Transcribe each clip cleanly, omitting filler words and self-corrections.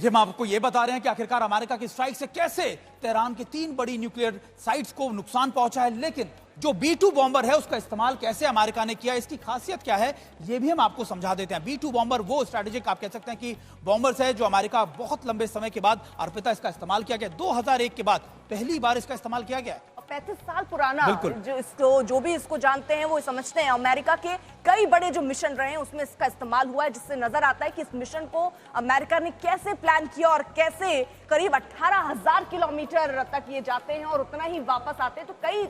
देखिए, हम आपको यह बता रहे हैं कि आखिरकार अमेरिका की स्ट्राइक से कैसे तेहरान की 3 बड़ी न्यूक्लियर साइट्स को नुकसान पहुंचा है, लेकिन जो B-2 बॉम्बर है उसका इस्तेमाल कैसे अमेरिका ने किया, इसकी खासियत क्या है, यह भी हम आपको समझा देते हैं। B-2 बॉम्बर वो स्ट्रेटेजिक आप कह सकते हैं कि बॉम्बर्स है जो अमेरिका बहुत लंबे समय के बाद, अर्पिता, इसका इस्तेमाल किया गया। 2001 के बाद पहली बार इसका इस्तेमाल किया गया है। 35 साल पुराना, जो भी इसको जानते हैं वो समझते हैं। अमेरिका के कई बड़े जो मिशन रहे हैं उसमें इसका इस्तेमाल हुआ है, जिससे नजर आता है कि इस मिशन को अमेरिका ने कैसे प्लान किया और कैसे करीब 18,000 किलोमीटर तक ये जाते हैं और उतना ही वापस आते हैं। तो कई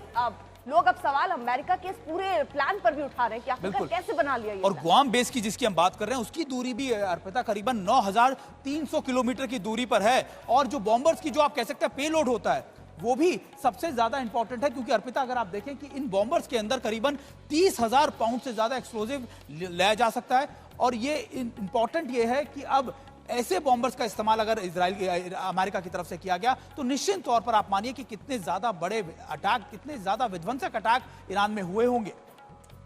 लोग अब सवाल अमेरिका के इस पूरे प्लान पर भी उठा रहे हैं कि आखिरकार कैसे बना लिया ये। और गुआम बेस की जिसकी हम बात कर रहे हैं उसकी दूरी भी अर्पिता करीबन 9,300 किलोमीटर की दूरी पर है, और जो बॉम्बर्स की जो आप कह सकते हैं पेलोड होता है वो भी सबसे ज्यादा इंपॉर्टेंट है, क्योंकि अर्पिता अगर आप देखें कि इन बॉम्बर्स के अंदर करीबन 30,000 पाउंड से ज्यादा एक्सप्लोजिव लाया जा सकता है। और ये इंपॉर्टेंट ये है कि अब ऐसे बॉम्बर्स का इस्तेमाल अगर अमेरिका की तरफ से किया गया तो निश्चित तौर पर आप मानिए कि कितने ज्यादा बड़े अटैक, कितने ज्यादा विध्वंसक अटैक ईरान में हुए होंगे।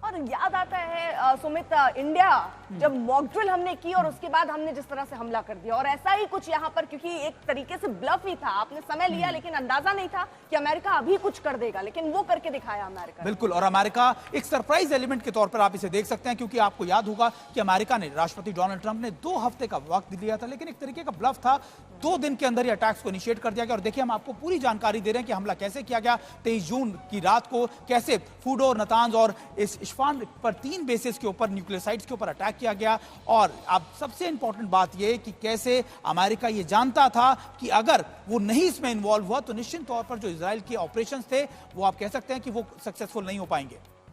और याद आता है सुमित, इंडिया जब मॉक ड्रिल हमने की और उसके बाद हमने जिस तरह से हमला कर दिया, और ऐसा ही कुछ यहाँ पर, क्योंकि एक तरीके से ब्लफ ही था, आपने समय लिया लेकिन अंदाजा नहीं था कि अमेरिका अभी कुछ कर देगा, लेकिन वो करके दिखाया अमेरिका। बिल्कुल, और अमेरिका एक सरप्राइज एलिमेंट के तौर पर आप इसे देख सकते हैं, क्योंकि आपको याद होगा कि अमेरिका ने, राष्ट्रपति डोनाल्ड ट्रंप ने 2 हफ्ते का वक्त दिया था, लेकिन एक तरीके का ब्लफ था। 2 दिन के अंदर ही अटैक्स को इनिशिएट कर दिया गया। और देखिए, हम आपको पूरी जानकारी दे रहे हैं कि हमला कैसे किया गया। 23 जून की रात को कैसे फूडो, नतांज और इस इस्फहान पर 3 बेसिस के ऊपर, न्यूक्लियर साइट्स के ऊपर अटैक किया गया। और अब सबसे इंपॉर्टेंट बात यह कि कैसे अमेरिका ये जानता था कि अगर वो नहीं इसमें इन्वॉल्व हुआ तो निश्चित तौर पर जो इजराइल के ऑपरेशंस थे वो आप कह सकते हैं कि वो सक्सेसफुल नहीं हो पाएंगे।